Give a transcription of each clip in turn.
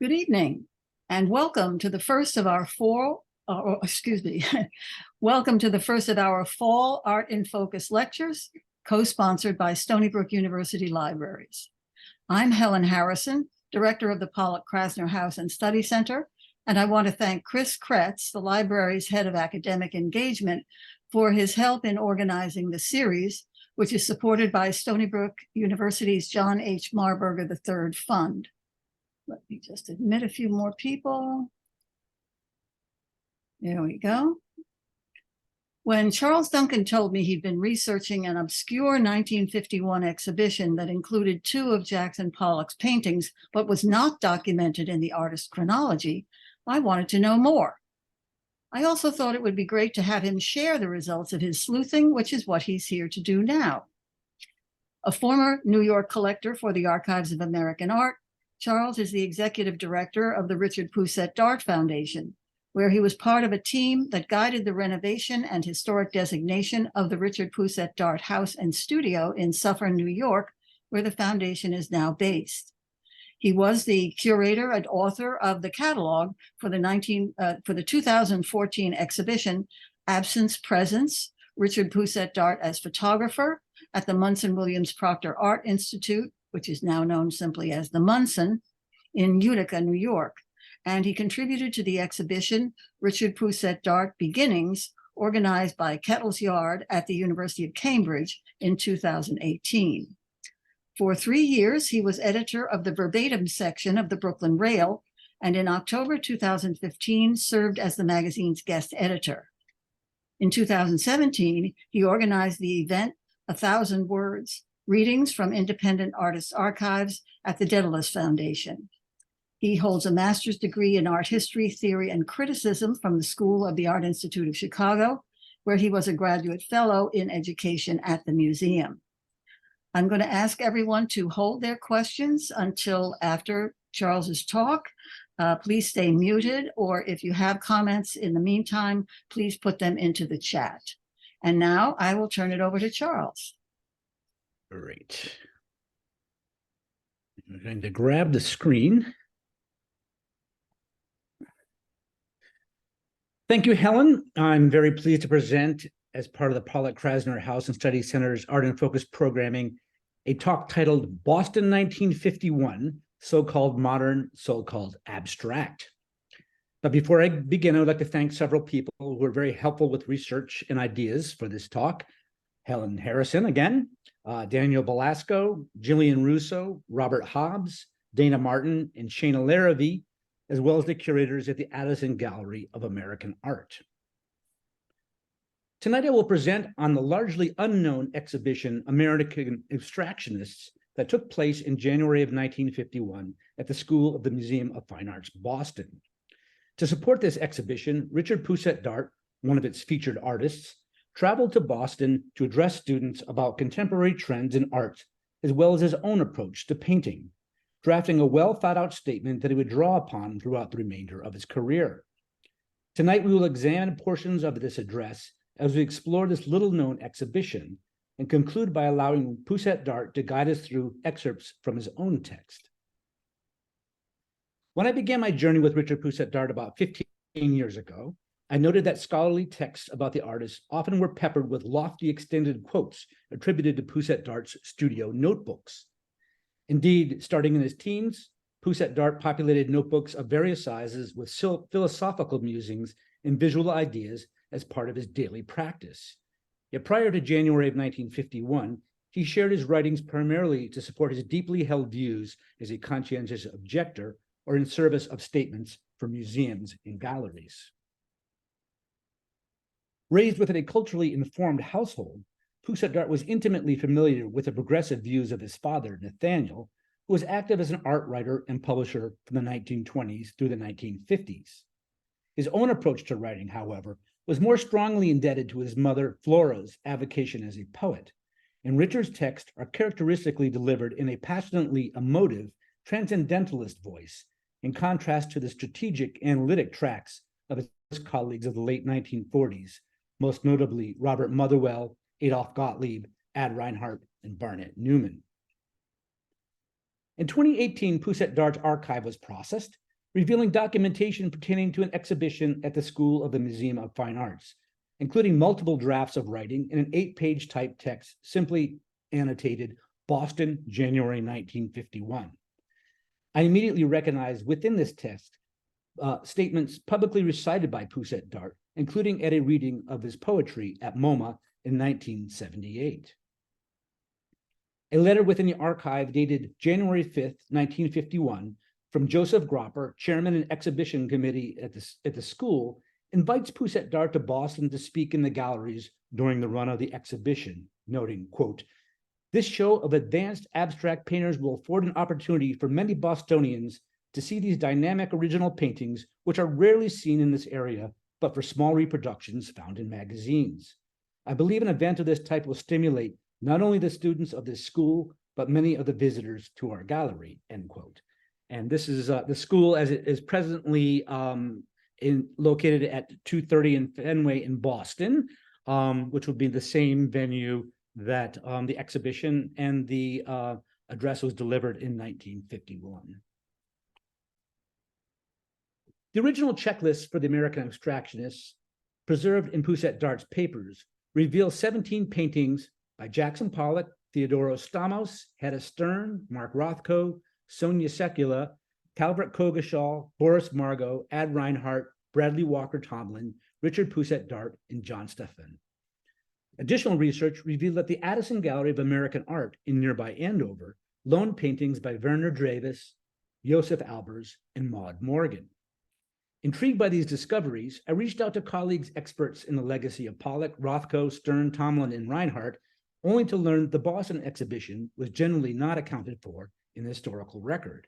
Good evening, and welcome to the first of our welcome to the first of our fall Art in Focus lectures, co-sponsored by Stony Brook University Libraries. I'm Helen Harrison, director of the Pollock Krasner House and Study Center, and I want to thank Chris Kretz, the library's head of academic engagement, for his help in organizing the series, which is supported by Stony Brook University's John H. Marburger III Fund. Let me just admit a few more people. There we go. When Charles Duncan told me he'd been researching an obscure 1951 exhibition that included two of Jackson Pollock's paintings, but was not documented in the artist chronology, I wanted to know more. I also thought it would be great to have him share the results of his sleuthing, which is what he's here to do now. A former New York collector for the Archives of American Art, Charles is the executive director of the Richard Pousette-Dart Foundation, where he was part of a team that guided the renovation and historic designation of the Richard Pousette-Dart House and Studio in Suffern, New York, where the foundation is now based. He was the curator and author of the catalog for the 2014 exhibition, Absence Presence, Richard Pousette-Dart as Photographer, at the Munson Williams Proctor Art Institute, which is now known simply as the Munson, in Utica, New York. And he contributed to the exhibition Richard Pousette-Dart Beginnings, organized by Kettle's Yard at the University of Cambridge in 2018. For 3 years, he was editor of the verbatim section of the Brooklyn Rail, and in October 2015 served as the magazine's guest editor. In 2017, he organized the event 1,000 Words, Readings from Independent Artists' Archives at the Daedalus Foundation. He holds a master's degree in art history, theory, and criticism from the School of the Art Institute of Chicago, where he was a graduate fellow in education at the museum. I'm going to ask everyone to hold their questions until after Charles's talk. Please stay muted, or if you have comments in the meantime, please put them into the chat. And now I will turn it over to Charles. Great. I'm going to grab the screen. Thank you, Helen. I'm very pleased to present, as part of the Pollock Krasner House and Study Center's Art in Focus programming, a talk titled Boston 1951, So-Called Modern, So-Called Abstract. But before I begin, I would like to thank several people who were very helpful with research and ideas for this talk. Helen Harrison, again, Daniel Belasco, Jillian Russo, Robert Hobbs, Dana Martin, and Shana Larrabee, as well as the curators at the Addison Gallery of American Art. Tonight, I will present on the largely unknown exhibition, American Abstractionists, that took place in January of 1951 at the School of the Museum of Fine Arts, Boston. To support this exhibition, Richard Pousette-Dart, one of its featured artists, traveled to Boston to address students about contemporary trends in art, as well as his own approach to painting, drafting a well-thought-out statement that he would draw upon throughout the remainder of his career. Tonight, we will examine portions of this address as we explore this little-known exhibition and conclude by allowing Pousette-Dart to guide us through excerpts from his own text. When I began my journey with Richard Pousette-Dart about 15 years ago, I noted that scholarly texts about the artist often were peppered with lofty extended quotes attributed to Pousette-Dart's studio notebooks. Indeed, starting in his teens, Pousette-Dart populated notebooks of various sizes with philosophical musings and visual ideas as part of his daily practice. Yet prior to January of 1951, he shared his writings primarily to support his deeply held views as a conscientious objector or in service of statements for museums and galleries. Raised within a culturally informed household, Pousette-Dart was intimately familiar with the progressive views of his father, Nathaniel, who was active as an art writer and publisher from the 1920s through the 1950s. His own approach to writing, however, was more strongly indebted to his mother, Flora's, avocation as a poet, and Richard's texts are characteristically delivered in a passionately emotive, transcendentalist voice, in contrast to the strategic, analytic tracks of his colleagues of the late 1940s, most notably Robert Motherwell, Adolph Gottlieb, Ad Reinhardt, and Barnett Newman. In 2018, Pousette-Dart's archive was processed, revealing documentation pertaining to an exhibition at the School of the Museum of Fine Arts, including multiple drafts of writing and an 8-page typed text simply annotated Boston, January 1951. I immediately recognized within this text statements publicly recited by Pousette-Dart, including at a reading of his poetry at MoMA in 1978. A letter within the archive dated January 5th, 1951, from Joseph Gropper, chairman and exhibition committee at the school, invites Pousette-Dart to Boston to speak in the galleries during the run of the exhibition, noting, quote, "This show of advanced abstract painters will afford an opportunity for many Bostonians to see these dynamic original paintings, which are rarely seen in this area, but for small reproductions found in magazines. I believe an event of this type will stimulate not only the students of this school, but many of the visitors to our gallery," end quote. And this is the school as it is presently located at 230 in Fenway in Boston, which would be the same venue that the exhibition and the address was delivered in 1951. The original checklist for the American abstractionists, preserved in Pousette-Dart's papers, reveals 17 paintings by Jackson Pollock, Theodoros Stamos, Hedda Sterne, Mark Rothko, Sonia Sekula, Calvert Coggeshall, Boris Margot, Ad Reinhardt, Bradley Walker Tomlin, Richard Pousette-Dart, and John Stephan. Additional research revealed that the Addison Gallery of American Art in nearby Andover loaned paintings by Werner Dravis, Joseph Albers, and Maud Morgan. Intrigued by these discoveries, I reached out to colleagues experts in the legacy of Pollock, Rothko, Sterne, Tomlin, and Reinhardt, only to learn the Boston exhibition was generally not accounted for in the historical record.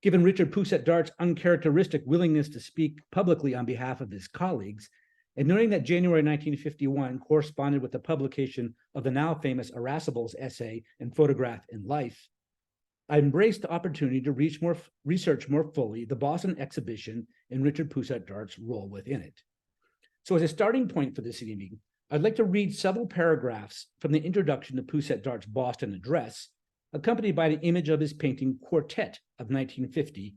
Given Richard Pousette-Dart's uncharacteristic willingness to speak publicly on behalf of his colleagues, and knowing that January 1951 corresponded with the publication of the now famous Irascible's essay and Photograph in Life, I embraced the opportunity to research more fully the Boston exhibition and Richard Pousette-Dart's role within it. So as a starting point for this evening, I'd like to read several paragraphs from the introduction to Pousette-Dart's Boston address, accompanied by the image of his painting Quartet of 1950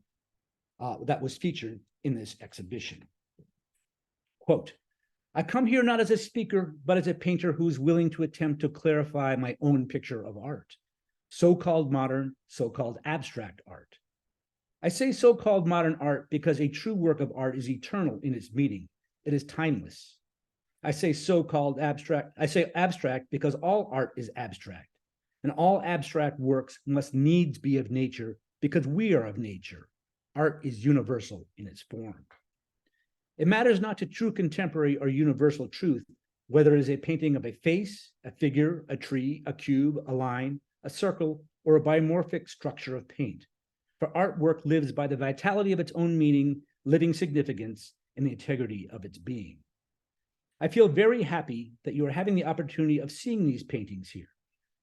that was featured in this exhibition. Quote, "I come here not as a speaker, but as a painter who is willing to attempt to clarify my own picture of art. So-called modern, so-called abstract art. I say so-called modern art because a true work of art is eternal in its meaning. It is timeless. I say so-called abstract. I say abstract because all art is abstract, and all abstract works must needs be of nature because we are of nature. Art is universal in its form. It matters not to true contemporary or universal truth whether it is a painting of a face, a figure, a tree, a cube, a line, a circle, or a bimorphic structure of paint. For artwork lives by the vitality of its own meaning, living significance, and the integrity of its being. I feel very happy that you are having the opportunity of seeing these paintings here,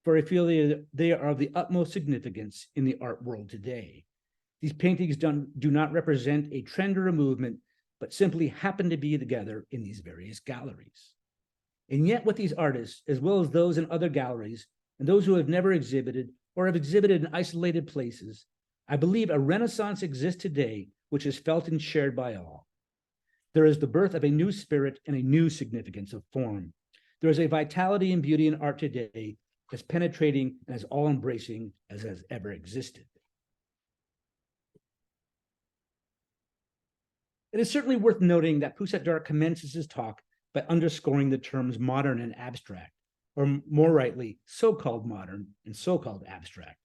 for I feel they are of the utmost significance in the art world today. These paintings do not represent a trend or a movement, but simply happen to be together in these various galleries. And yet with these artists, as well as those in other galleries, and those who have never exhibited or have exhibited in isolated places, I believe a renaissance exists today which is felt and shared by all. There is the birth of a new spirit and a new significance of form. There is a vitality and beauty in art today as penetrating and as all-embracing as has ever existed. It is certainly worth noting that Pousette-Dart commences his talk by underscoring the terms modern and abstract, or more rightly, so-called modern and so-called abstract,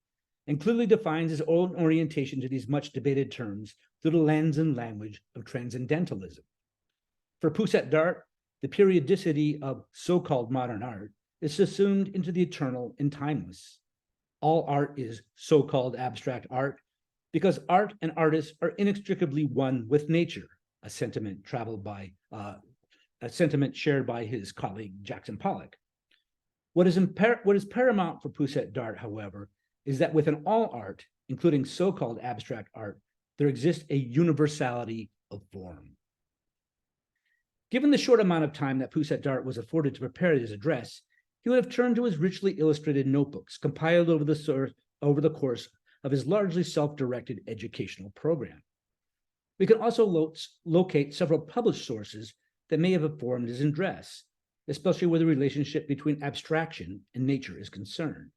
and clearly defines his own orientation to these much debated terms through the lens and language of transcendentalism. For Pousette-Dart, the periodicity of so-called modern art is subsumed into the eternal and timeless. All art is so-called abstract art because art and artists are inextricably one with nature, a sentiment shared by his colleague Jackson Pollock. What is paramount for Pousette-Dart, however, is that within all art, including so-called abstract art, there exists a universality of form. Given the short amount of time that Pousette-Dart was afforded to prepare his address, he would have turned to his richly illustrated notebooks compiled over the course of his largely self-directed educational program. We can also locate several published sources that may have informed his address, especially where the relationship between abstraction and nature is concerned.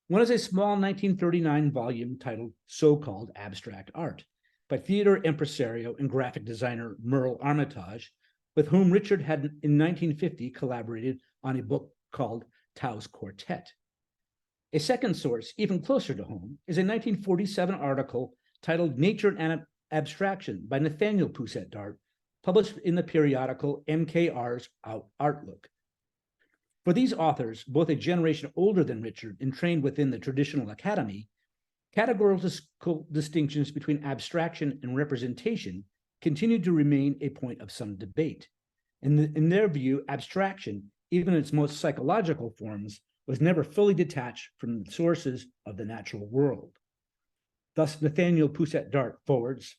One is a small 1939 volume titled So-Called Abstract Art by theater impresario and graphic designer Merle Armitage, with whom Richard had in 1950 collaborated on a book called Tao's Quartet. A second source, even closer to home, is a 1947 article titled Nature and Abstraction by Nathaniel Pousette-Dart, published in the periodical MKR's Outlook. For these authors, both a generation older than Richard and trained within the traditional academy, categorical distinctions between abstraction and representation continued to remain a point of some debate. In their view, abstraction, even in its most psychological forms, was never fully detached from the sources of the natural world. Thus, Nathaniel Pousette-Dart forwards,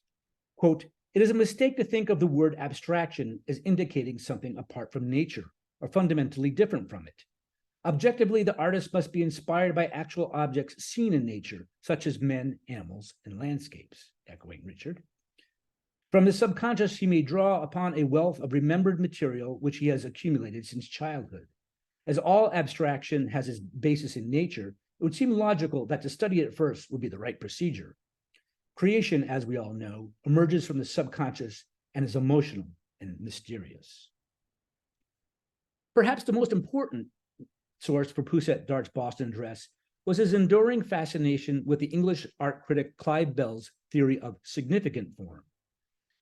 quote, "It is a mistake to think of the word abstraction as indicating something apart from nature or fundamentally different from it. Objectively, the artist must be inspired by actual objects seen in nature, such as men, animals, and landscapes," echoing Richard. From his subconscious, he may draw upon a wealth of remembered material which he has accumulated since childhood. As all abstraction has its basis in nature, it would seem logical that to study it first would be the right procedure. Creation, as we all know, emerges from the subconscious and is emotional and mysterious. Perhaps the most important source for Pousette-Dart's Boston address was his enduring fascination with the English art critic Clive Bell's theory of significant form.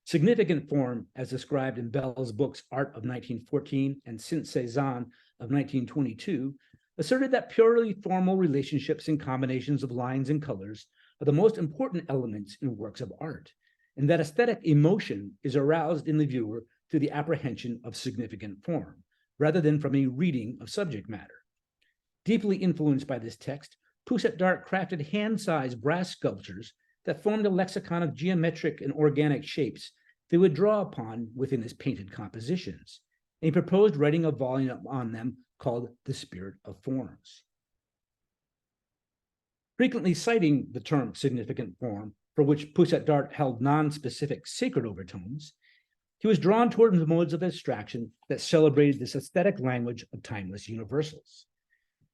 Significant form, as described in Bell's books Art of 1914 and Saint Cézanne of 1922, asserted that purely formal relationships and combinations of lines and colors are the most important elements in works of art, and that aesthetic emotion is aroused in the viewer through the apprehension of significant form, rather than from a reading of subject matter. Deeply influenced by this text, Pousette-Dart crafted hand-sized brass sculptures that formed a lexicon of geometric and organic shapes they would draw upon within his painted compositions, and he proposed writing a volume on them called The Spirit of Forms. Frequently citing the term significant form, for which Pousette-Dart held non-specific sacred overtones, he was drawn toward the modes of abstraction that celebrated this aesthetic language of timeless universals.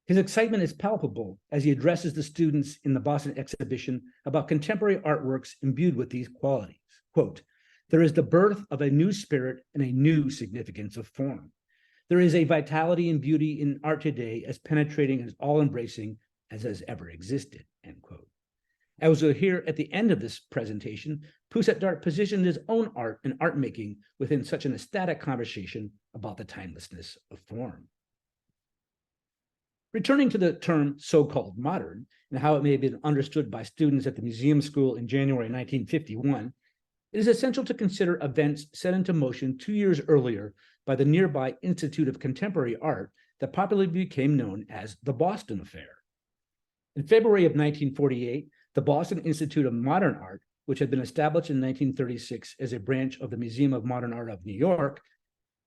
His excitement is palpable as he addresses the students in the Boston exhibition about contemporary artworks imbued with these qualities. Quote, "There is the birth of a new spirit and a new significance of form. There is a vitality and beauty in art today as penetrating and as all-embracing as has ever existed," end quote. As we'll hear at the end of this presentation, Pousette-Dart positioned his own art and art making within such an ecstatic conversation about the timelessness of form. Returning to the term so-called modern and how it may have been understood by students at the museum school in January 1951, it is essential to consider events set into motion 2 years earlier by the nearby Institute of Contemporary Art that popularly became known as the Boston Affair. In February of 1948, the Boston Institute of Modern Art, which had been established in 1936 as a branch of the Museum of Modern Art of New York,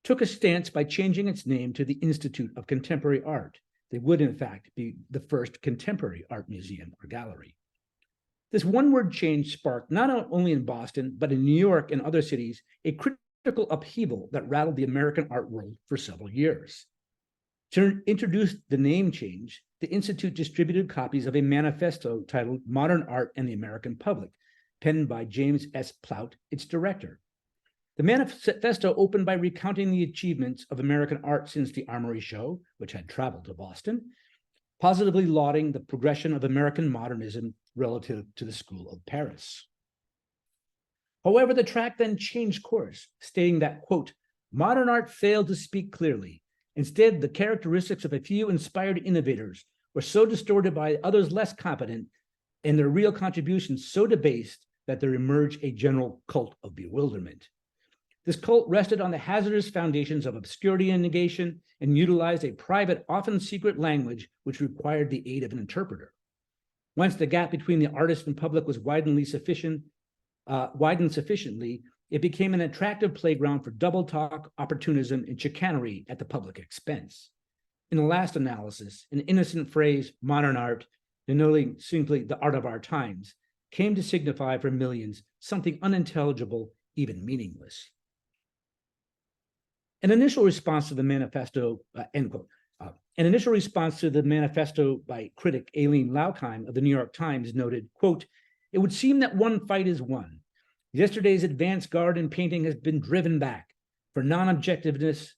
took a stance by changing its name to the Institute of Contemporary Art. They would, in fact, be the first contemporary art museum or gallery. This one-word change sparked, not only in Boston, but in New York and other cities, a critical upheaval that rattled the American art world for several years. To introduce the name change, the Institute distributed copies of a manifesto titled Modern Art and the American Public, penned by James S. Plout, its director. The manifesto opened by recounting the achievements of American art since the Armory Show, which had traveled to Boston, positively lauding the progression of American modernism relative to the School of Paris. However, the tract then changed course, stating that, quote, "Modern art failed to speak clearly. Instead, the characteristics of a few inspired innovators were so distorted by others less competent and their real contributions so debased that there emerged a general cult of bewilderment. This cult rested on the hazardous foundations of obscurity and negation and utilized a private, often secret language which required the aid of an interpreter. Once the gap between the artist and public was widened sufficiently, it became an attractive playground for double talk, opportunism, and chicanery at the public expense. In the last analysis, an innocent phrase, modern art, denoting simply the art of our times, came to signify for millions something unintelligible, even meaningless. An initial response to the manifesto, end quote. An initial response to the manifesto by critic Aileen Laukheim of the New York Times noted, quote, "It would seem that one fight is won. Yesterday's advance guard in painting has been driven back. For non-objectivists,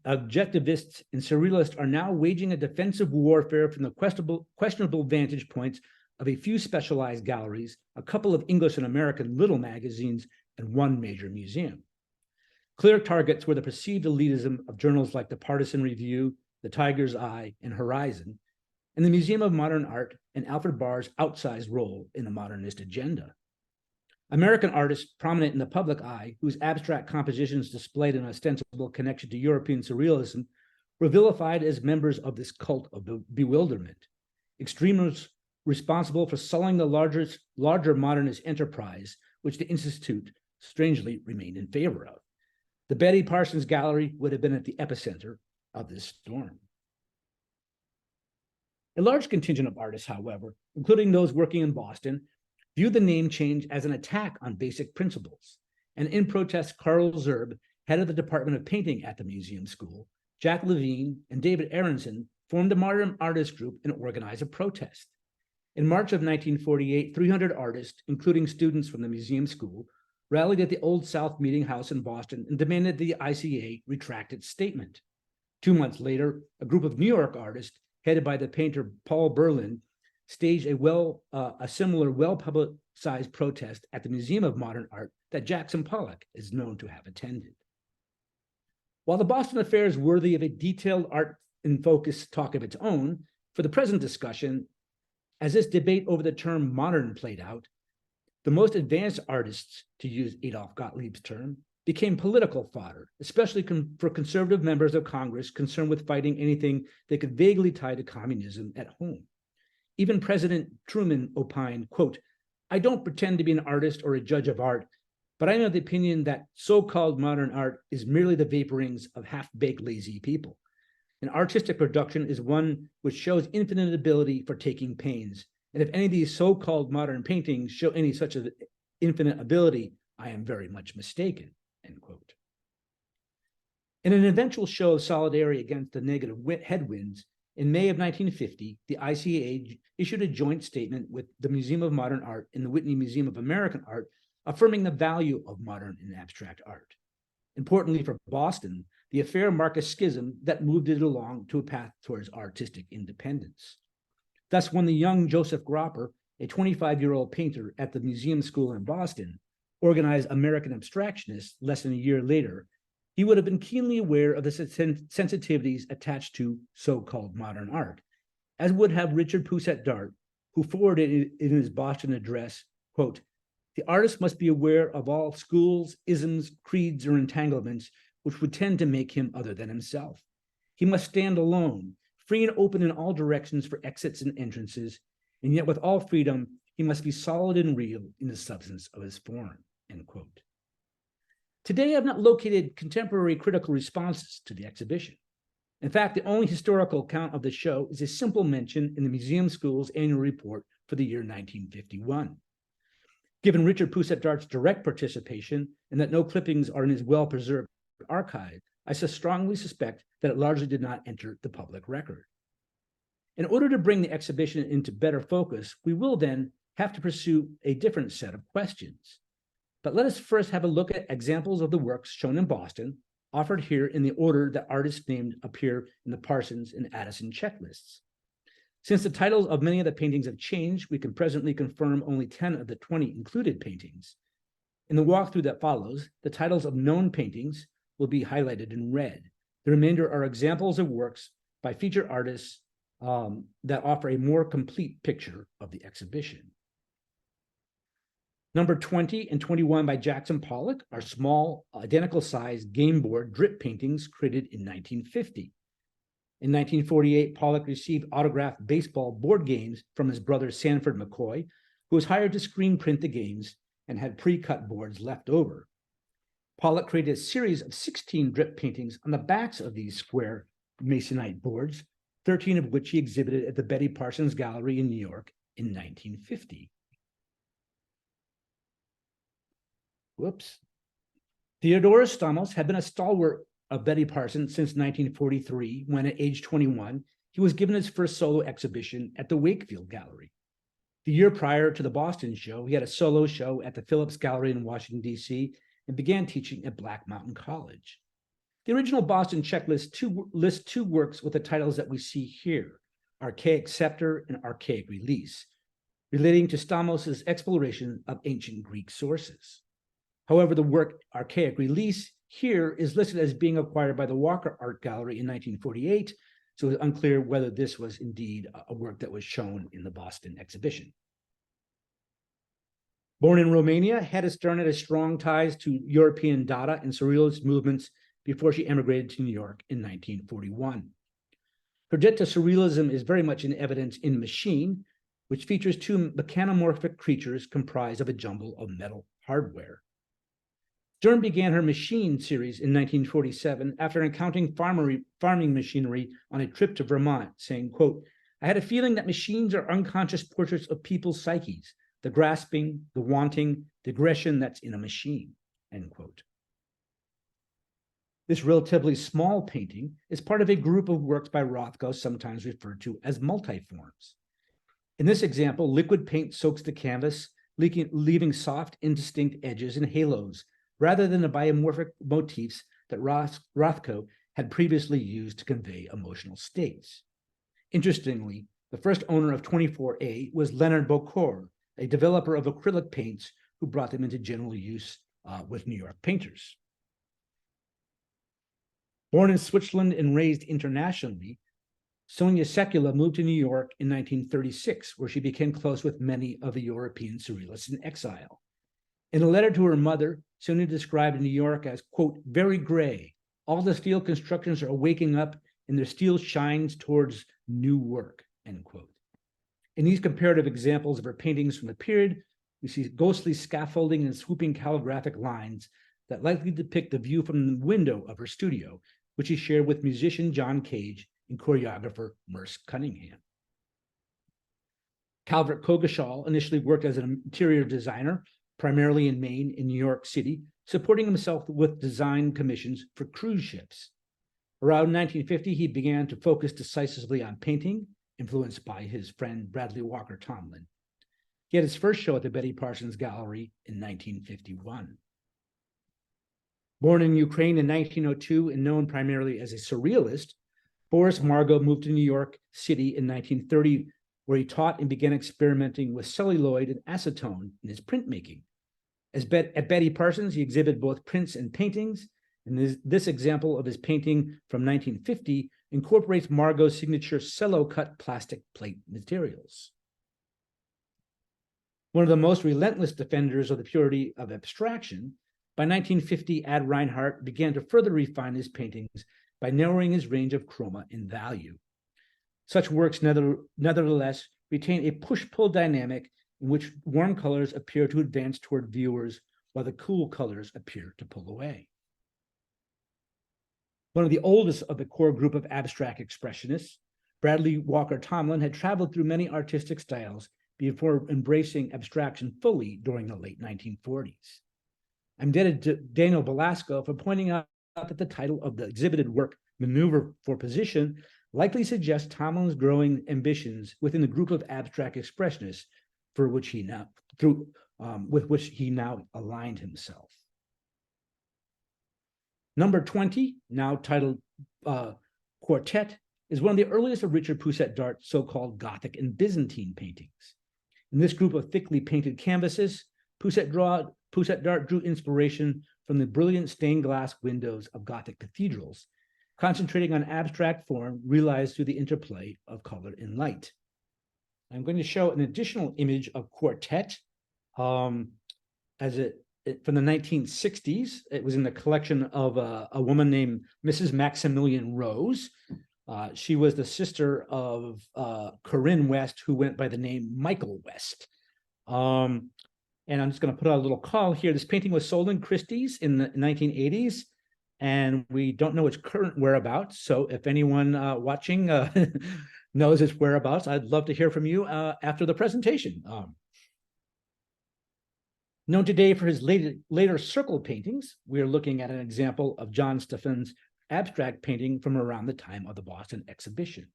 objectivists and surrealists are now waging a defensive warfare from the questionable vantage points of a few specialized galleries, a couple of English and American little magazines, and one major museum." Clear targets were the perceived elitism of journals like the Partisan Review, the Tiger's Eye, and Horizon, and the Museum of Modern Art and Alfred Barr's outsized role in the modernist agenda. American artists prominent in the public eye, whose abstract compositions displayed an ostensible connection to European surrealism, were vilified as members of this cult of bewilderment. Extremists responsible for sullying the larger modernist enterprise, which the Institute strangely remained in favor of. The Betty Parsons Gallery would have been at the epicenter of this storm. A large contingent of artists, however, including those working in Boston, viewed the name change as an attack on basic principles. And in protest, Carl Zerb, head of the Department of Painting at the Museum School, Jack Levine, and David Aronson formed a modern artist group and organized a protest. In March of 1948, 300 artists, including students from the Museum School, rallied at the Old South Meeting House in Boston and demanded the ICA retract its statement. 2 months later, a group of New York artists, headed by the painter Paul Berlin, staged a similar well-publicized protest at the Museum of Modern Art that Jackson Pollock is known to have attended. While the Boston affair is worthy of a detailed art in focus talk of its own, for the present discussion, as this debate over the term modern played out, the most advanced artists, to use Adolf Gottlieb's term, became political fodder, especially for conservative members of Congress concerned with fighting anything they could vaguely tie to communism at home. Even President Truman opined, quote, "I don't pretend to be an artist or a judge of art, but I'm of the opinion that so-called modern art is merely the vaporings of half-baked lazy people. An artistic production is one which shows infinite ability for taking pains. And if any of these so-called modern paintings show any such infinite ability, I am very much mistaken," end quote. In an eventual show of solidarity against the negative headwinds, in May of 1950, the ICA issued a joint statement with the Museum of Modern Art and the Whitney Museum of American Art, affirming the value of modern and abstract art. Importantly for Boston, the affair marked a schism that moved it along to a path towards artistic independence. Thus, when the young Joseph Gropper, a 25-year-old painter at the Museum School in Boston, organized American Abstractionists less than a year later, he would have been keenly aware of the sensitivities attached to so-called modern art, as would have Richard Pousette-Dart, who forwarded in his Boston address, quote, "The artist must be aware of all schools, isms, creeds, or entanglements which would tend to make him other than himself. He must stand alone, free and open in all directions for exits and entrances, and yet with all freedom, he must be solid and real in the substance of his form," end quote. Today, I've not located contemporary critical responses to the exhibition. In fact, the only historical account of the show is a simple mention in the Museum School's annual report for the year 1951. Given Richard Pousette-Dart's direct participation and that no clippings are in his well-preserved archive, I strongly suspect that it largely did not enter the public record. In order to bring the exhibition into better focus, we will then have to pursue a different set of questions. But let us first have a look at examples of the works shown in Boston, offered here in the order that artists named appear in the Parsons and Addison checklists. Since the titles of many of the paintings have changed, we can presently confirm only 10 of the 20 included paintings. In the walkthrough that follows, the titles of known paintings will be highlighted in red. The remainder are examples of works by featured artists that offer a more complete picture of the exhibition. Number 20 and 21 by Jackson Pollock are small, identical-sized game board drip paintings created in 1950. In 1948, Pollock received autographed baseball board games from his brother Sanford McCoy, who was hired to screen print the games and had pre-cut boards left over. Pollock created a series of 16 drip paintings on the backs of these square masonite boards 13 of which he exhibited at the Betty Parsons Gallery in New York in 1950. Whoops. Theodoros Stamos had been a stalwart of Betty Parsons since 1943, when at age 21, he was given his first solo exhibition at the Wakefield Gallery. The year prior to the Boston show, he had a solo show at the Phillips Gallery in Washington, D.C., and began teaching at Black Mountain College. The original Boston checklist lists two works with the titles that we see here, Archaic Scepter and Archaic Release, relating to Stamos' exploration of ancient Greek sources. However, the work Archaic Release here is listed as being acquired by the Walker Art Gallery in 1948, so it's unclear whether this was indeed a work that was shown in the Boston exhibition. Born in Romania, Hedda Sterne had strong ties to European Dada and Surrealist movements before she emigrated to New York in 1941. Her debt to Surrealism is very much in evidence in Machine, which features two mechanomorphic creatures comprised of a jumble of metal hardware. Sterne began her Machine series in 1947 after encountering farming machinery on a trip to Vermont, saying, quote, "I had a feeling that machines are unconscious portraits of people's psyches, the grasping, the wanting, the aggression that's in a machine," end quote. This relatively small painting is part of a group of works by Rothko, sometimes referred to as multiforms. In this example, liquid paint soaks the canvas, leaving soft, indistinct edges and halos, rather than the biomorphic motifs that Rothko had previously used to convey emotional states. Interestingly, the first owner of 24A was Leonard Bocor, a developer of acrylic paints who brought them into general use with New York painters. Born in Switzerland and raised internationally, Sonia Sekula moved to New York in 1936, where she became close with many of the European surrealists in exile. In a letter to her mother, Sonia described New York as, quote, "very gray. All the steel constructions are waking up and their steel shines towards new work," end quote. In these comparative examples of her paintings from the period, we see ghostly scaffolding and swooping calligraphic lines that likely depict the view from the window of her studio, which she shared with musician John Cage and choreographer Merce Cunningham. Calvert Coggeshall initially worked as an interior designer, primarily in Maine and New York City, supporting himself with design commissions for cruise ships. Around 1950, he began to focus decisively on painting, influenced by his friend Bradley Walker Tomlin. He had his first show at the Betty Parsons Gallery in 1951. Born in Ukraine in 1902 and known primarily as a surrealist, Boris Margot moved to New York City in 1930, where he taught and began experimenting with celluloid and acetone in his printmaking. At Betty Parsons, he exhibited both prints and paintings, and this example of his painting from 1950 incorporates Margot's signature cello-cut plastic plate materials. One of the most relentless defenders of the purity of abstraction, by 1950, Ad Reinhardt began to further refine his paintings by narrowing his range of chroma and value. Such works nevertheless retain a push-pull dynamic in which warm colors appear to advance toward viewers while the cool colors appear to pull away. One of the oldest of the core group of abstract expressionists, Bradley Walker Tomlin, had traveled through many artistic styles before embracing abstraction fully during the late 1940s. I'm indebted to Daniel Belasco for pointing out that the title of the exhibited work, Maneuver for Position, likely suggests Tomlin's growing ambitions within the group of abstract expressionists with which he now aligned himself. Number 20, now titled Quartet, is one of the earliest of Richard Pousette-Dart's so-called Gothic and Byzantine paintings. In this group of thickly painted canvases, Pousette-Dart drew inspiration from the brilliant stained glass windows of Gothic cathedrals, concentrating on abstract form realized through the interplay of color and light. I'm going to show an additional image of Quartet from the 1960s. It was in the collection of a woman named Mrs. Maximilian Rose. She was the sister of Corinne West, who went by the name Michael West. And I'm just going to put out a little call here. This painting was sold in Christie's in the 1980s. and we don't know its current whereabouts. So if anyone watching knows its whereabouts, I'd love to hear from you after the presentation. Known today for his later circle paintings, we are looking at an example of John Stephan's abstract painting from around the time of the Boston exhibition.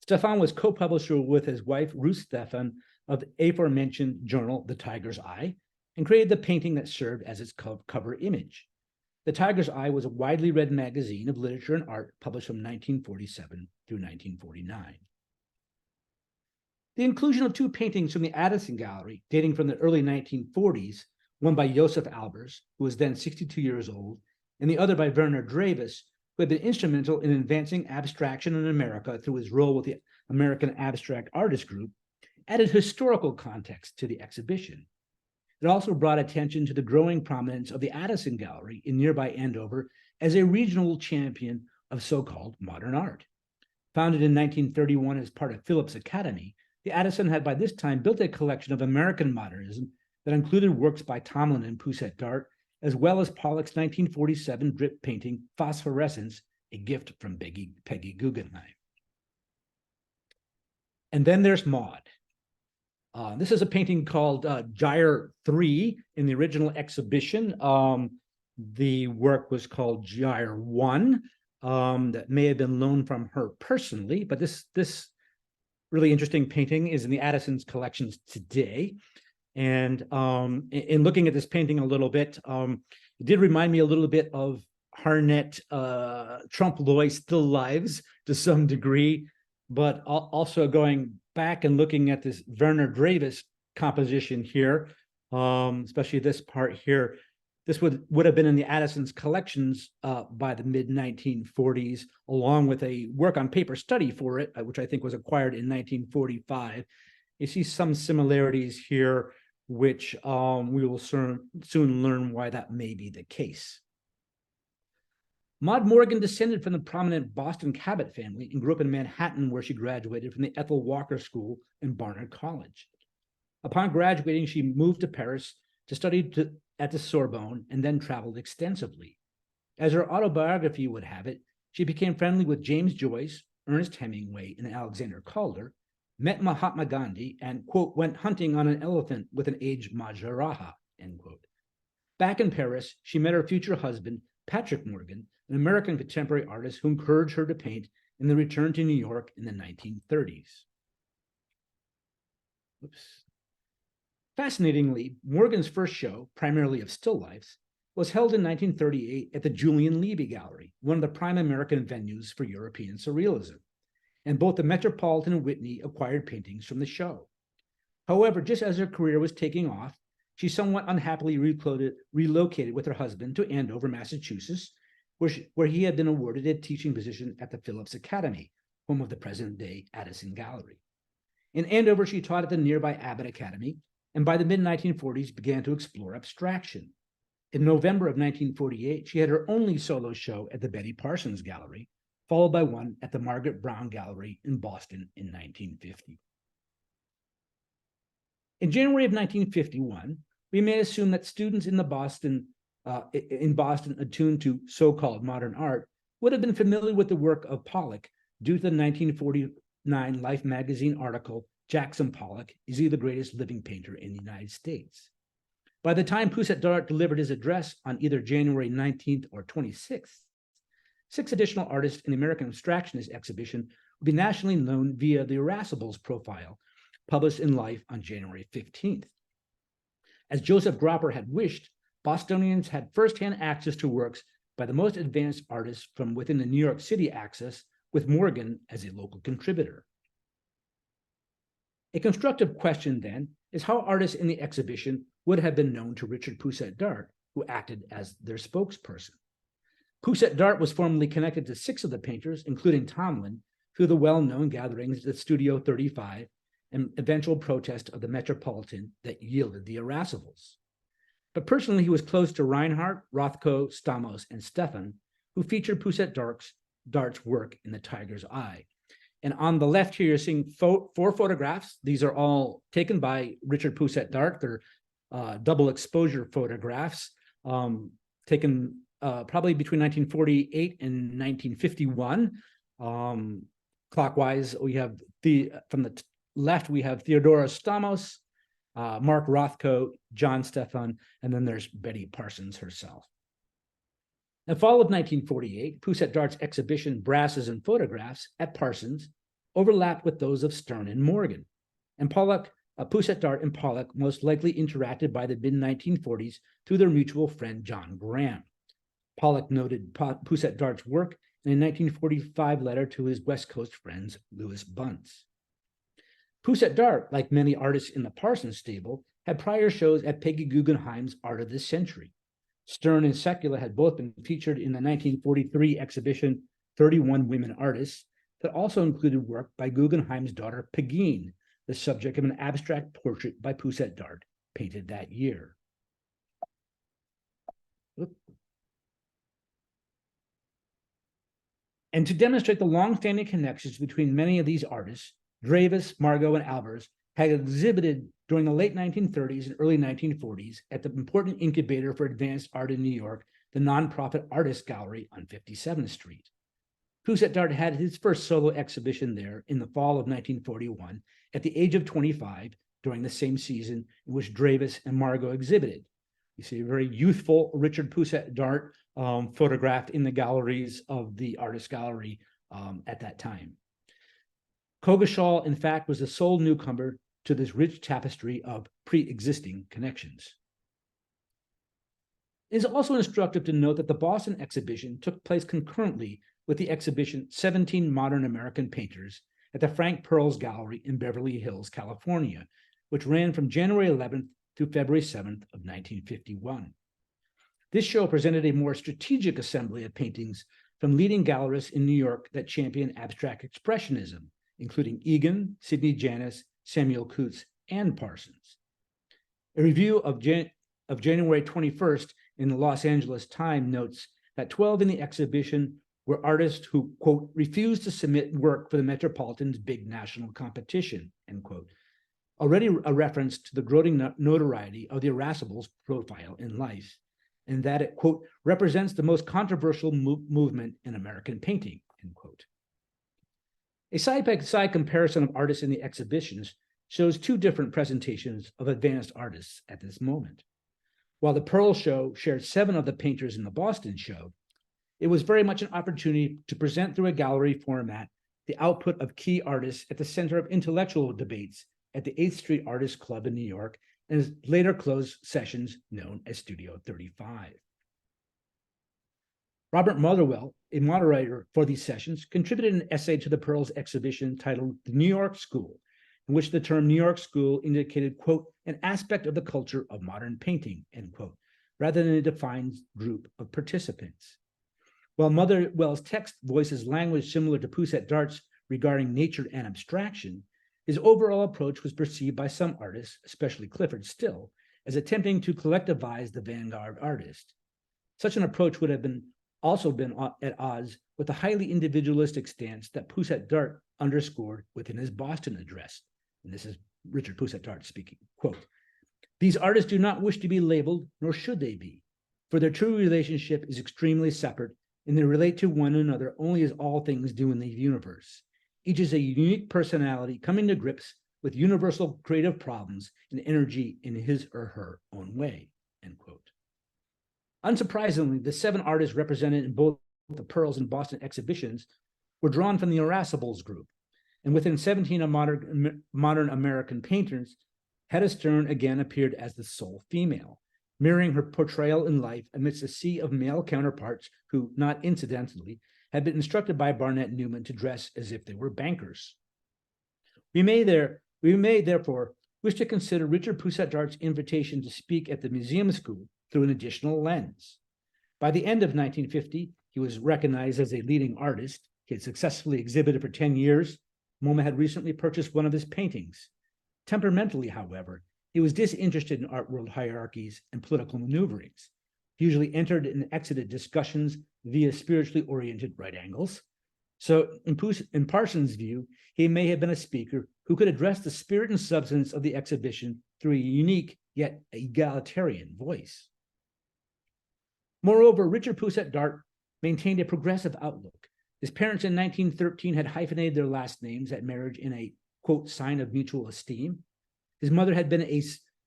Stephan was co-publisher with his wife, Ruth Stephan, of the aforementioned journal, The Tiger's Eye, and created the painting that served as its cover image. The Tiger's Eye was a widely read magazine of literature and art published from 1947 through 1949. The inclusion of two paintings from the Addison Gallery, dating from the early 1940s, one by Joseph Albers, who was then 62 years old, and the other by Werner Dravis, who had been instrumental in advancing abstraction in America through his role with the American Abstract Artist Group, added historical context to the exhibition. It also brought attention to the growing prominence of the Addison Gallery in nearby Andover as a regional champion of so-called modern art. Founded in 1931 as part of Phillips Academy, the Addison had by this time built a collection of American modernism that included works by Tomlin and Pousette-Dart, as well as Pollock's 1947 drip painting, Phosphorescence, a gift from Peggy Guggenheim. And then there's Maud. This is a painting called Gyre 3 in the original exhibition. The work was called Gyre 1, that may have been loaned from her personally, but this really interesting painting is in the Addison's collections today. And in looking at this painting a little bit, it did remind me a little bit of Harnett, Trompe l'oeil still lives to some degree, but also going back and looking at this Werner Dravis composition here, especially this part here. This would have been in the Addison's collections by the mid-1940s, along with a work on paper study for it, which I think was acquired in 1945. You see some similarities here, which we will soon learn why that may be the case. Maud Morgan descended from the prominent Boston Cabot family and grew up in Manhattan, where she graduated from the Ethel Walker School and Barnard College. Upon graduating, she moved to Paris to study at the Sorbonne and then traveled extensively. As her autobiography would have it, she became friendly with James Joyce, Ernest Hemingway, and Alexander Calder, met Mahatma Gandhi, and, quote, went hunting on an elephant with an aged Maharaja, end quote. Back in Paris, she met her future husband, Patrick Morgan, an American contemporary artist who encouraged her to paint, and then returned to New York in the 1930s. Oops. Fascinatingly, Morgan's first show, primarily of still lifes, was held in 1938 at the Julian Levy Gallery, one of the prime American venues for European surrealism, and both the Metropolitan and Whitney acquired paintings from the show. However, just as her career was taking off, she somewhat unhappily relocated with her husband to Andover, Massachusetts, where he had been awarded a teaching position at the Phillips Academy, home of the present-day Addison Gallery. In Andover, she taught at the nearby Abbott Academy, and by the mid-1940s began to explore abstraction. In November of 1948, she had her only solo show at the Betty Parsons Gallery, followed by one at the Margaret Brown Gallery in Boston in 1950. In January of 1951, we may assume that students in Boston attuned to so-called modern art would have been familiar with the work of Pollock due to the 1949 Life magazine article, Jackson Pollock, Is He the Greatest Living Painter in the United States? By the time Pousette-Dart delivered his address on either January 19th or 26th, 6 additional artists in the American Abstractionist exhibition would be nationally known via the Irascibles profile, published in Life on January 15th. As Joseph Gropper had wished, Bostonians had firsthand access to works by the most advanced artists from within the New York City axis, with Morgan as a local contributor. A constructive question, then, is how artists in the exhibition would have been known to Richard Pousette-Dart, who acted as their spokesperson. Pousette-Dart was formerly connected to 6 of the painters, including Tomlin, through the well-known gatherings at Studio 35 and eventual protest of the Metropolitan that yielded the Irascibles. But personally, he was close to Reinhardt, Rothko, Stamos, and Stephan, who featured Pousette-Dart's work in The Tiger's Eye. And on the left here, you're seeing 4 photographs. These are all taken by Richard Pousette-Dart. They're double exposure photographs taken probably between 1948 and 1951. Clockwise, we have from the left, we have Theodoros Stamos, Mark Rothko, John Stefan, and then there's Betty Parsons herself. In the fall of 1948, Pousette-Dart's exhibition Brasses and Photographs at Parsons overlapped with those of Sterne and Morgan. And Pousette-Dart and Pollock most likely interacted by the mid-1940s through their mutual friend, John Graham. Pollock noted Pousette-Dart's work in a 1945 letter to his West Coast friends, Louis Bunce. Pousette-Dart, like many artists in the Parsons stable, had prior shows at Peggy Guggenheim's Art of the Century. Sterne and Sekula had both been featured in the 1943 exhibition 31 Women Artists that also included work by Guggenheim's daughter Pegeen, the subject of an abstract portrait by Pousette-Dart painted that year. And to demonstrate the long-standing connections between many of these artists, Dravis, Margot, and Albers had exhibited during the late 1930s and early 1940s at the important incubator for advanced art in New York, the nonprofit Artist Gallery on 57th Street. Pousette-Dart had his first solo exhibition there in the fall of 1941 at the age of 25 during the same season in which Dravis and Margot exhibited. You see a very youthful Richard Pousette-Dart photographed in the galleries of the Artist Gallery at that time. Coggeshall, in fact, was the sole newcomer to this rich tapestry of pre-existing connections. It is also instructive to note that the Boston exhibition took place concurrently with the exhibition 17 Modern American Painters at the Frank Pearls Gallery in Beverly Hills, California, which ran from January 11th through February 7th of 1951. This show presented a more strategic assembly of paintings from leading gallerists in New York that championed abstract expressionism, including Egan, Sidney Janis, Samuel Coutts, and Parsons. A review of January 21st in the Los Angeles Times notes that 12 in the exhibition were artists who, quote, refused to submit work for the Metropolitan's big national competition, end quote. Already a reference to the growing notoriety of the Irascibles' profile in life, and that it, quote, represents the most controversial movement in American painting, end quote. A side-by-side comparison of artists in the exhibitions shows two different presentations of advanced artists at this moment. While the Pearl Show shared 7 of the painters in the Boston show, it was very much an opportunity to present through a gallery format the output of key artists at the center of intellectual debates at the 8th Street Artists Club in New York and its later closed sessions known as Studio 35. Robert Motherwell, a moderator for these sessions, contributed an essay to the Pearls exhibition titled The New York School, in which the term New York School indicated, quote, an aspect of the culture of modern painting, end quote, rather than a defined group of participants. While Motherwell's text voices language similar to Pousette-Dart's regarding nature and abstraction, his overall approach was perceived by some artists, especially Clifford Still, as attempting to collectivize the vanguard artist. Such an approach would have also been at odds with the highly individualistic stance that Pousette-Dart underscored within his Boston address. And this is Richard Pousette-Dart speaking, quote, these artists do not wish to be labeled, nor should they be, for their true relationship is extremely separate, and they relate to one another only as all things do in the universe. Each is a unique personality coming to grips with universal creative problems and energy in his or her own way, end quote. Unsurprisingly, the 7 artists represented in both the Pearls and Boston exhibitions were drawn from the Irascibles group, and within 17 of modern American painters, Hedda Sterne again appeared as the sole female, mirroring her portrayal in life amidst a sea of male counterparts who, not incidentally, had been instructed by Barnett Newman to dress as if they were bankers. We may therefore wish to consider Richard Pousette-Dart's invitation to speak at the museum school through an additional lens. By the end of 1950, he was recognized as a leading artist. He had successfully exhibited for 10 years. MoMA had recently purchased one of his paintings. Temperamentally, however, he was disinterested in art world hierarchies and political maneuverings. He usually entered and exited discussions via spiritually oriented right angles. So in Parsons' view, he may have been a speaker who could address the spirit and substance of the exhibition through a unique yet egalitarian voice. Moreover, Richard Pousette-Dart maintained a progressive outlook. His parents in 1913 had hyphenated their last names at marriage in a, quote, sign of mutual esteem. His mother had been a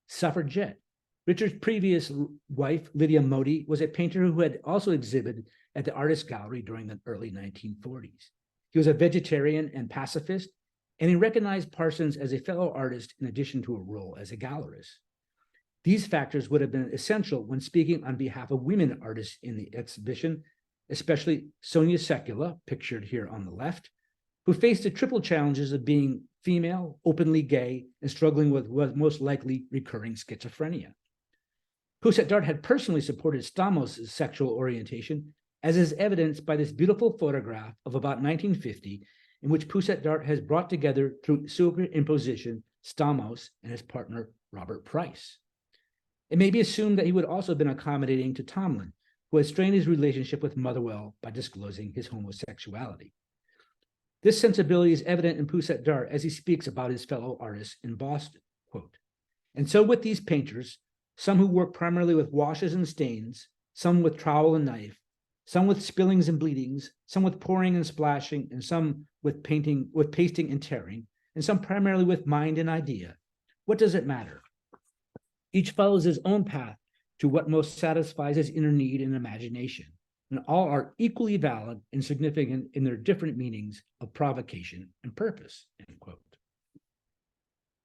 suffragette. Richard's previous wife, Lydia Modi, was a painter who had also exhibited at the Artist Gallery during the early 1940s. He was a vegetarian and pacifist, and he recognized Parsons as a fellow artist in addition to a role as a gallerist. These factors would have been essential when speaking on behalf of women artists in the exhibition, especially Sonia Sekula, pictured here on the left, who faced the triple challenges of being female, openly gay, and struggling with what most likely recurring schizophrenia. Pousette-Dart had personally supported Stamos' sexual orientation, as is evidenced by this beautiful photograph of about 1950, in which Pousette-Dart has brought together through superimposition Stamos and his partner, Robert Price. It may be assumed that he would also have been accommodating to Tomlin, who had strained his relationship with Motherwell by disclosing his homosexuality. This sensibility is evident in Pousette-Dart as he speaks about his fellow artists in Boston, quote, "And so with these painters, some who work primarily with washes and stains, some with trowel and knife, some with spillings and bleedings, some with pouring and splashing, and some with pasting and tearing, and some primarily with mind and idea. What does it matter? Each follows his own path to what most satisfies his inner need and imagination, and all are equally valid and significant in their different meanings of provocation and purpose," end quote.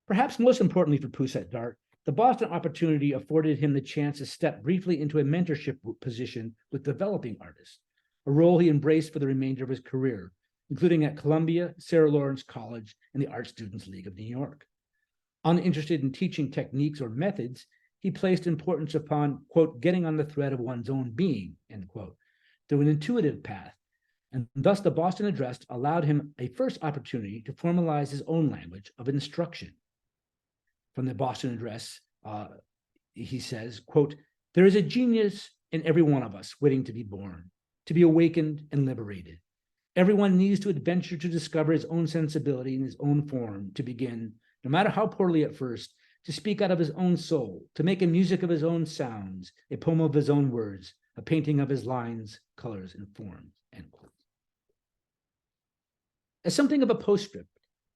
Perhaps most importantly for Pousette-Dart, the Boston opportunity afforded him the chance to step briefly into a mentorship position with developing artists, a role he embraced for the remainder of his career, including at Columbia, Sarah Lawrence College, and the Art Students League of New York. Uninterested in teaching techniques or methods, he placed importance upon, quote, "getting on the thread of one's own being," end quote, through an intuitive path, and thus the Boston Address allowed him a first opportunity to formalize his own language of instruction. From the Boston Address, he says, quote, "There is a genius in every one of us waiting to be born, to be awakened and liberated. Everyone needs to adventure to discover his own sensibility in his own form, to begin, no matter how poorly at first, to speak out of his own soul, to make a music of his own sounds, a poem of his own words, a painting of his lines, colors, and forms," end quote. As something of a postscript,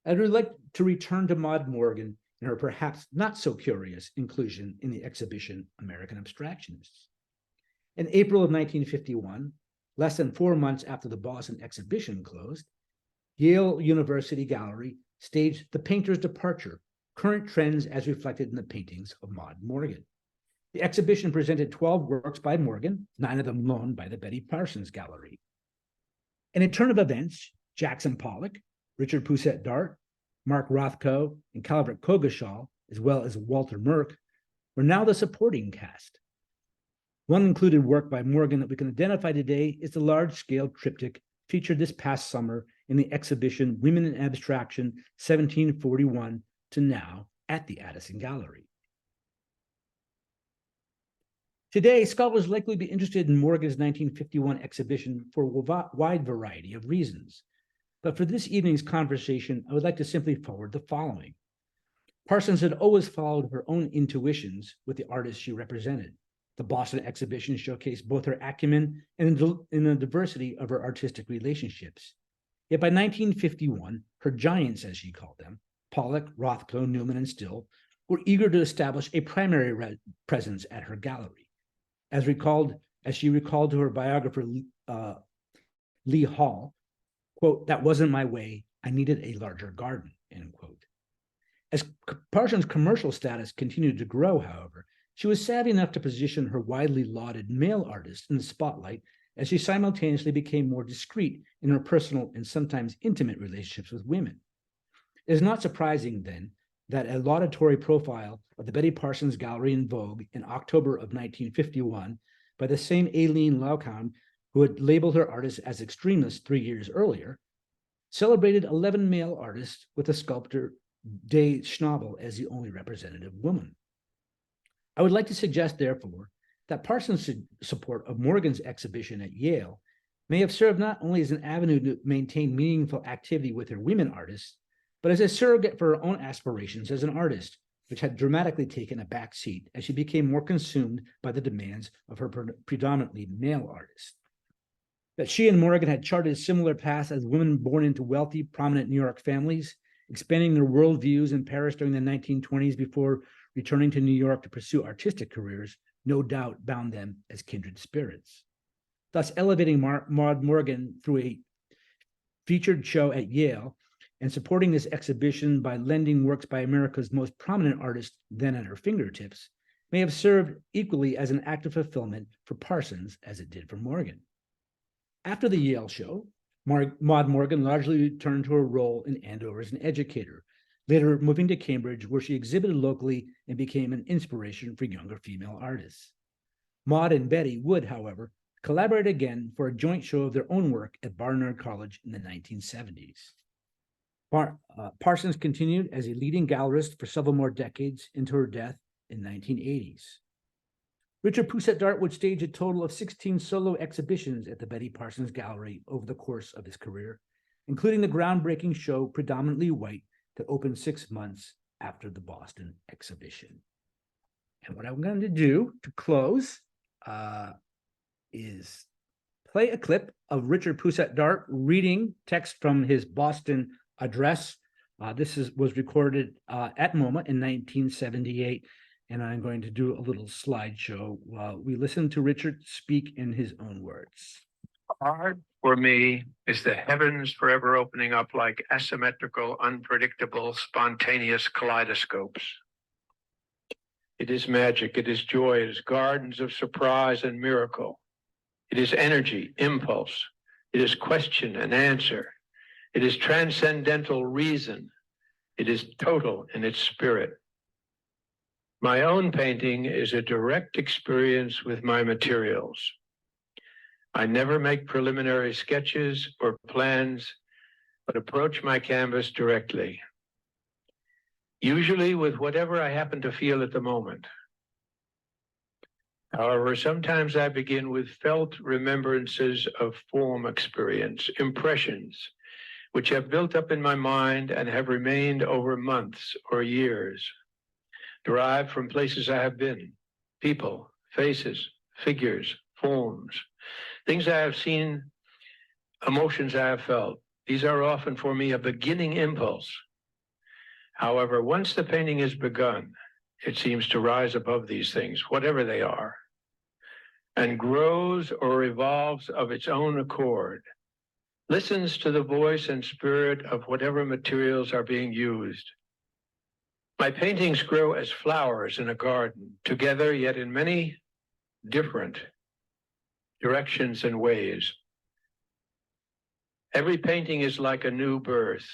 I would like to return to Maud Morgan and her perhaps not so curious inclusion in the exhibition American Abstractionists. In April of 1951, less than 4 months after the Boston exhibition closed, Yale University Gallery staged The Painter's Departure, Current Trends as Reflected in the Paintings of Maud Morgan. The exhibition presented 12 works by Morgan, 9 of them loaned by the Betty Parsons Gallery. In a turn of events, Jackson Pollock, Richard Pousette-Dart, Mark Rothko, and Calvert Coggeshall, as well as Walter Merck, were now the supporting cast. One included work by Morgan that we can identify today is the large-scale triptych featured this past summer in the exhibition Women in Abstraction, 1741 to now at the Addison Gallery. Today, scholars likely be interested in Morgan's 1951 exhibition for a wide variety of reasons. But for this evening's conversation, I would like to simply forward the following. Parsons had always followed her own intuitions with the artists she represented. The Boston exhibition showcased both her acumen and the diversity of her artistic relationships. Yet by 1951, her giants, as she called them, Pollock, Rothko, Newman, and Still, were eager to establish a primary presence at her gallery. As she recalled to her biographer, Lee Hall, quote, "That wasn't my way. I needed a larger garden," end quote. As Parsons' commercial status continued to grow, however, she was savvy enough to position her widely lauded male artist in the spotlight as she simultaneously became more discreet in her personal and sometimes intimate relationships with women. It is not surprising, then, that a laudatory profile of the Betty Parsons Gallery in Vogue in October of 1951 by the same Aileen Laucon, who had labeled her artist as extremist 3 years earlier, celebrated 11 male artists with the sculptor Day Schnabel as the only representative woman. I would like to suggest, therefore, that Parsons' support of Morgan's exhibition at Yale may have served not only as an avenue to maintain meaningful activity with her women artists, but as a surrogate for her own aspirations as an artist, which had dramatically taken a back seat as she became more consumed by the demands of her predominantly male artists. That she and Morgan had charted similar paths as women born into wealthy, prominent New York families, expanding their worldviews in Paris during the 1920s before returning to New York to pursue artistic careers, no doubt bound them as kindred spirits. Thus elevating Maud Morgan through a featured show at Yale and supporting this exhibition by lending works by America's most prominent artists then at her fingertips may have served equally as an act of fulfillment for Parsons as it did for Morgan. After the Yale show, Maud Morgan largely returned to her role in Andover as an educator, later moving to Cambridge, where she exhibited locally and became an inspiration for younger female artists. Maud and Betty would, however, collaborate again for a joint show of their own work at Barnard College in the 1970s. Parsons continued as a leading gallerist for several more decades into her death in the 1980s. Richard Pousette-Dart would stage a total of 16 solo exhibitions at the Betty Parsons Gallery over the course of his career, including the groundbreaking show Predominantly White that opened 6 months after the Boston exhibition. And what I'm going to do to close is play a clip of Richard Pousette-Dart reading text from his Boston address. This was recorded at MoMA in 1978, and I'm going to do a little slideshow while we listen to Richard speak in his own words. Art for me is the heavens forever opening up like asymmetrical, unpredictable, spontaneous kaleidoscopes. It is magic, it is joy, it is gardens of surprise and miracle. It is energy, impulse. It is question and answer. It is transcendental reason. It is total in its spirit. My own painting is a direct experience with my materials. I never make preliminary sketches or plans, but approach my canvas directly, usually with whatever I happen to feel at the moment. However, sometimes I begin with felt remembrances of form experience, impressions, which have built up in my mind and have remained over months or years, derived from places I have been, people, faces, figures, forms, things I have seen, emotions I have felt. These are often for me a beginning impulse. However, once the painting is begun, it seems to rise above these things, whatever they are, and grows or evolves of its own accord, listens to the voice and spirit of whatever materials are being used. My paintings grow as flowers in a garden, together yet in many different directions and ways. Every painting is like a new birth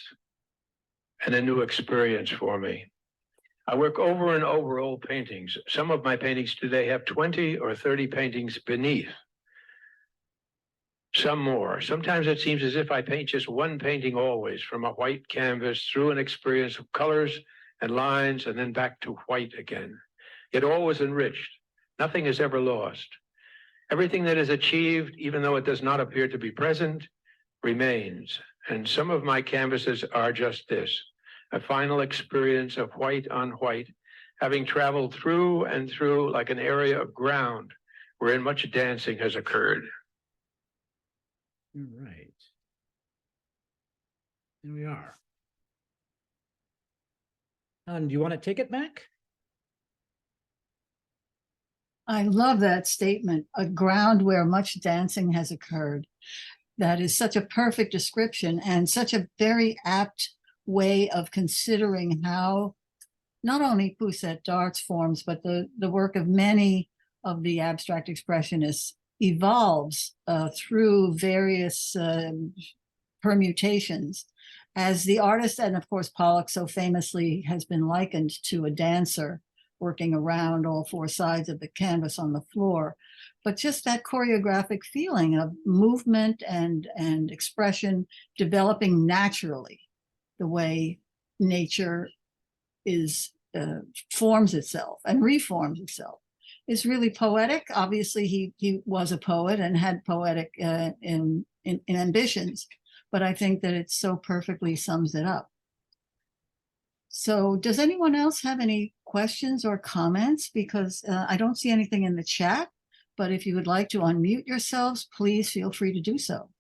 and a new experience for me. I work over and over old paintings. Some of my paintings today have 20 or 30 paintings beneath. Some more. Sometimes it seems as if I paint just one painting always, from a white canvas through an experience of colors and lines and then back to white again. Yet always enriched. Nothing is ever lost. Everything that is achieved, even though it does not appear to be present, remains. And some of my canvases are just this, a final experience of white on white, having traveled through and through like an area of ground wherein much dancing has occurred. All right. Here we are. And do you want to take it, Mac? I love that statement, a ground where much dancing has occurred. That is such a perfect description and such a very apt way of considering how not only Pousette-Dart's forms, but the work of many of the abstract expressionists evolves through various permutations. As the artist, and of course Pollock so famously has been likened to a dancer working around all four sides of the canvas on the floor, but just that choreographic feeling of movement and expression developing naturally, the way nature is forms itself and reforms itself, is really poetic. Obviously, he was a poet and had poetic in ambitions, but I think that it so perfectly sums it up. So does anyone else have any questions or comments? Because I don't see anything in the chat, but if you would like to unmute yourselves, please feel free to do so.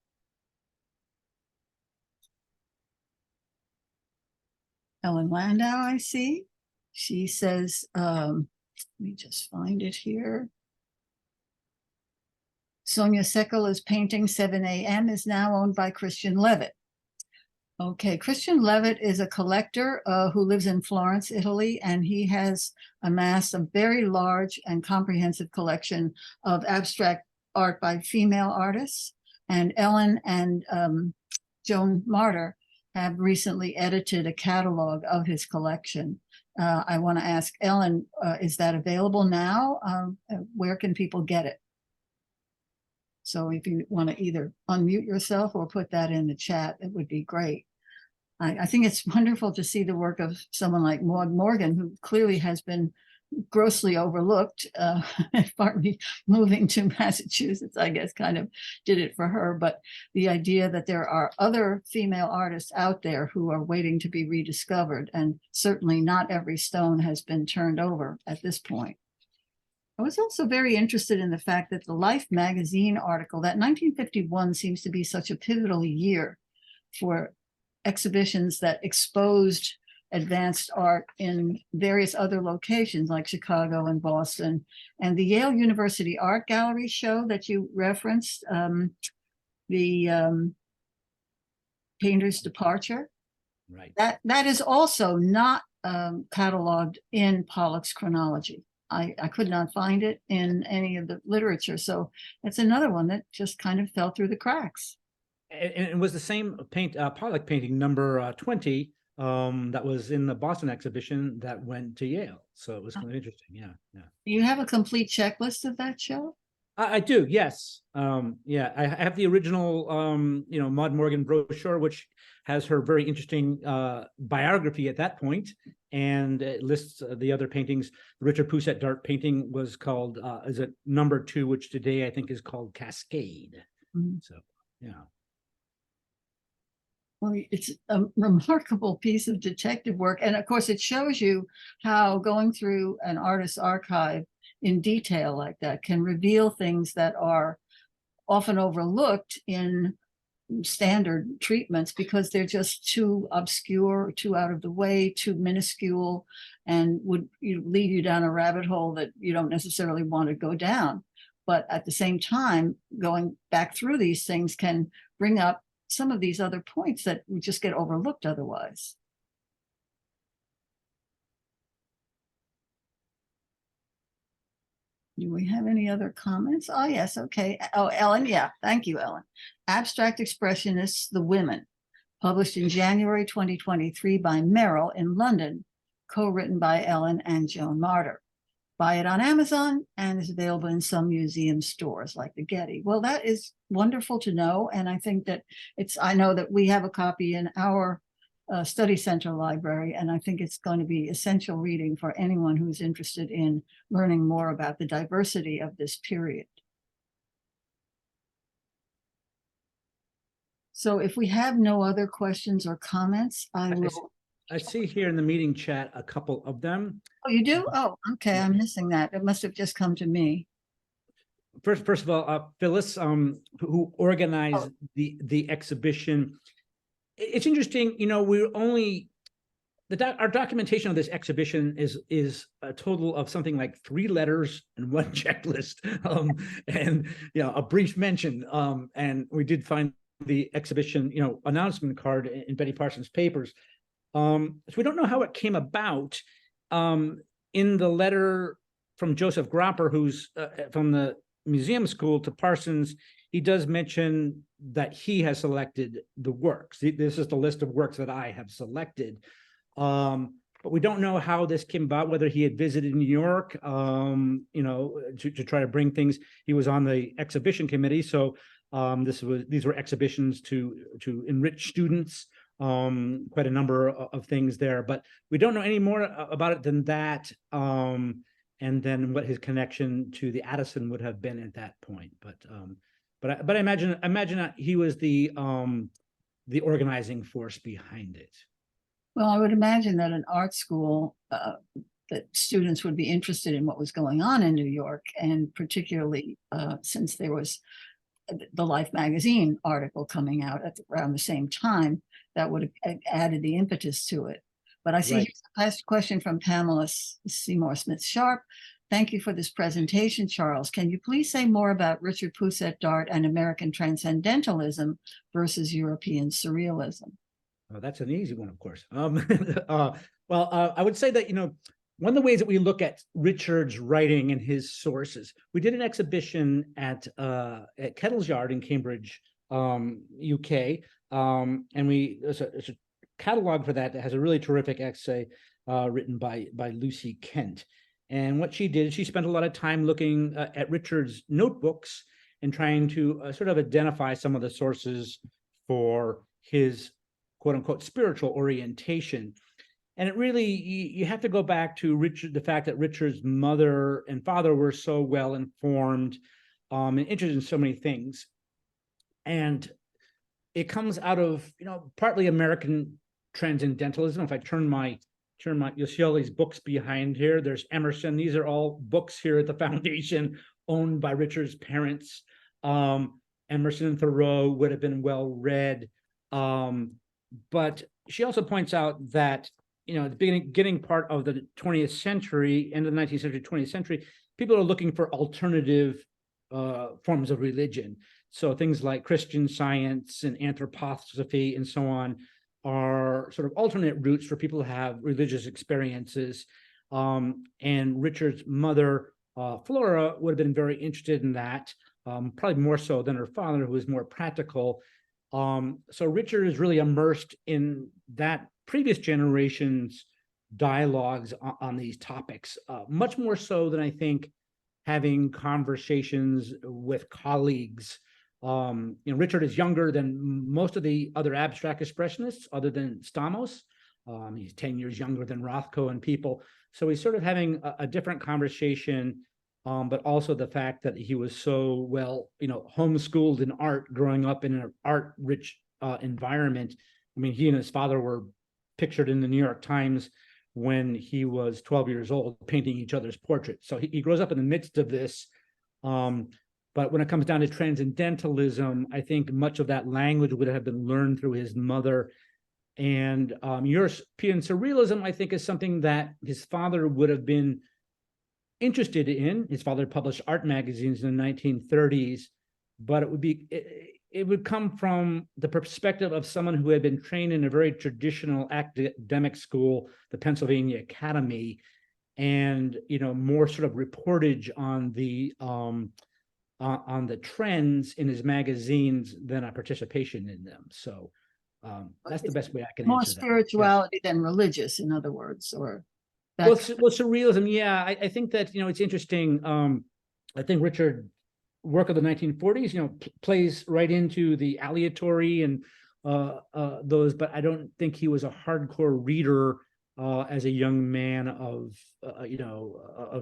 Ellen Landau, I see. She says, let me just find it here. Sonia Sekala's painting 7 a.m. is now owned by Christian Levitt. Okay, Christian Levitt is a collector who lives in Florence, Italy, and he has amassed a very large and comprehensive collection of abstract art by female artists. And Ellen and Joan Martyr have recently edited a catalog of his collection. I want to ask Ellen, is that available now? Where can people get it? So if you want to either unmute yourself or put that in the chat, it would be great. I think it's wonderful to see the work of someone like Maud Morgan, who clearly has been grossly overlooked. Partly moving to Massachusetts, I guess, kind of did it for her. But the idea that there are other female artists out there who are waiting to be rediscovered, and certainly not every stone has been turned over at this point. I was also very interested in the fact that the Life magazine article, that 1951 seems to be such a pivotal year for exhibitions that exposed advanced art in various other locations like Chicago and Boston. And the Yale University Art Gallery show that you referenced, the Painter's Departure, Right. that is also not cataloged in Pollock's chronology. I could not find it in any of the literature. So it's another one that just kind of fell through the cracks. And it was the same Pollock painting number 20 that was in the Boston exhibition that went to Yale. So it was kind of interesting. Yeah. Do you have a complete checklist of that show? I do, yes. Yeah, I have the original, Maud Morgan brochure, which has her very interesting biography at that point, and it lists the other paintings. The Richard Pousette-Dart painting was called, is it number 2, which today I think is called Cascade. Mm-hmm. So, yeah. Well, it's a remarkable piece of detective work. And of course, it shows you how going through an artist's archive in detail like that can reveal things that are often overlooked in standard treatments because they're just too obscure, too out of the way, too minuscule, and would lead you down a rabbit hole that you don't necessarily want to go down. But at the same time, going back through these things can bring up some of these other points that would just get overlooked otherwise. Do we have any other comments? Oh, yes. Okay. Oh, Ellen. Yeah. Thank you, Ellen. Abstract Expressionists, The Women, published in January 2023 by Merrill in London, co-written by Ellen and Joan Martyr. Buy it on Amazon and is available in some museum stores like the Getty. Well, that is wonderful to know. And I think that I know that we have a copy in our study center library, and I think it's going to be essential reading for anyone who's interested in learning more about the diversity of this period. So if we have no other questions or comments, I will. I see here in the meeting chat a couple of them. Oh, you do? Oh, okay. I'm missing that. It must have just come to me. First of all, Phyllis, who organized the exhibition. It's interesting, we're only our documentation of this exhibition is a total of something like 3 letters and 1 checklist, and a brief mention. And we did find the exhibition, announcement card in Betty Parsons' papers. So we don't know how it came about. In the letter from Joseph Gropper, who's from the museum school to Parsons, he does mention that he has selected the works. This is the list of works that I have selected. But we don't know how this came about, whether he had visited New York, to try to bring things. He was on the exhibition committee. So these were exhibitions to enrich students. Quite a number of things there, but we don't know any more about it than that. And then what his connection to the Addison would have been at that point. But I imagine that he was the organizing force behind it. Well, I would imagine that an art school, that students would be interested in what was going on in New York, and particularly since there was the Life magazine article coming out around the same time, that would have added the impetus to it. But I see Right. here's a last question from Pamela Seymour Smith-Sharp. Thank you for this presentation, Charles. Can you please say more about Richard Pousette-Dart and American Transcendentalism versus European Surrealism? Oh, that's an easy one, of course. I would say that, one of the ways that we look at Richard's writing and his sources, we did an exhibition at Kettle's Yard in Cambridge, UK, and there's a catalog for that has a really terrific essay written by Lucy Kent. And what she did, she spent a lot of time looking at Richard's notebooks and trying to sort of identify some of the sources for his quote unquote spiritual orientation. And it really, you have to go back to the fact that Richard's mother and father were so well informed and interested in so many things. And it comes out of, partly American transcendentalism. If I you'll see all these books behind here. There's Emerson. These are all books here at the foundation owned by Richard's parents. Emerson and Thoreau would have been well read. But she also points out that, the beginning part of the 20th century, end of the 19th century, 20th century, people are looking for alternative forms of religion. So things like Christian Science and anthroposophy and so on are sort of alternate routes for people to have religious experiences. And Richard's mother, Flora, would have been very interested in that, probably more so than her father, who was more practical. So Richard is really immersed in that previous generation's dialogues on these topics, much more so than I think having conversations with colleagues. Richard is younger than most of the other abstract expressionists, other than Stamos. He's 10 years younger than Rothko and people. So he's sort of having a different conversation, but also the fact that he was so well, homeschooled in art, growing up in an art-rich environment. I mean, he and his father were pictured in the New York Times when he was 12 years old, painting each other's portraits. So he grows up in the midst of this. But when it comes down to transcendentalism, I think much of that language would have been learned through his mother. And European surrealism, I think, is something that his father would have been interested in. His father published art magazines in the 1930s, but it would come from the perspective of someone who had been trained in a very traditional academic school, the Pennsylvania Academy, and more sort of reportage on the trends in his magazines than a participation in them. So that's the best way I can More answer that. spirituality than religious, in other words, or Well, surrealism, yeah. I think that, it's interesting. I think Richard work of the 1940s, plays right into the aleatory and those, but I don't think he was a hardcore reader as a young man of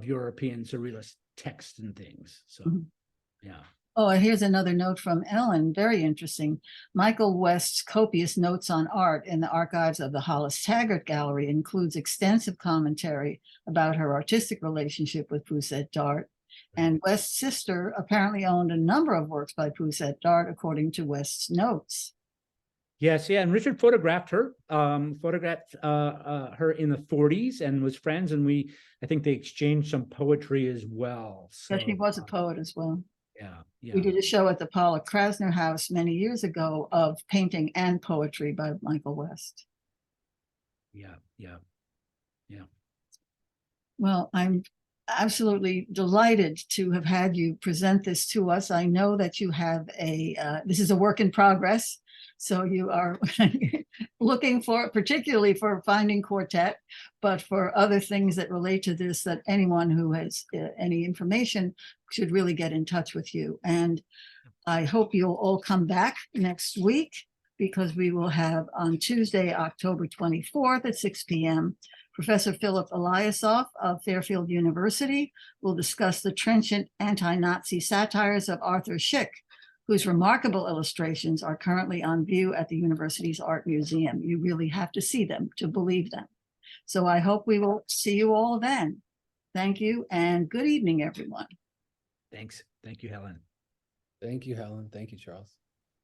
European surrealist texts and things. So, yeah. Oh, here's another note from Ellen. Very interesting. Michael West's copious notes on art in the archives of the Hollis Taggart Gallery includes extensive commentary about her artistic relationship with Pousette-Dart. And West's sister apparently owned a number of works by Pousette-Dart, according to West's notes. Yes, yeah, and Richard photographed her, her in the 40s and was friends, and I think they exchanged some poetry as well. So, Yeah, she was a poet as well. Yeah. We did a show at the Pollock Krasner House many years ago of painting and poetry by Michael West. Yeah. Well, I'm absolutely delighted to have had you present this to us. I know that you have this is a work in progress. So you are looking for, particularly for Finding Quartet, but for other things that relate to this, that anyone who has any information should really get in touch with you. And I hope you'll all come back next week, because we will have on Tuesday, October 24th at 6 p.m., Professor Philip Eliasoff of Fairfield University will discuss the trenchant anti-Nazi satires of Arthur Szyk, whose remarkable illustrations are currently on view at the university's art museum. You really have to see them to believe them. So I hope we will see you all then. Thank you and good evening, everyone. Thanks. Thank you, Helen. Thank you, Helen. Thank you, Charles.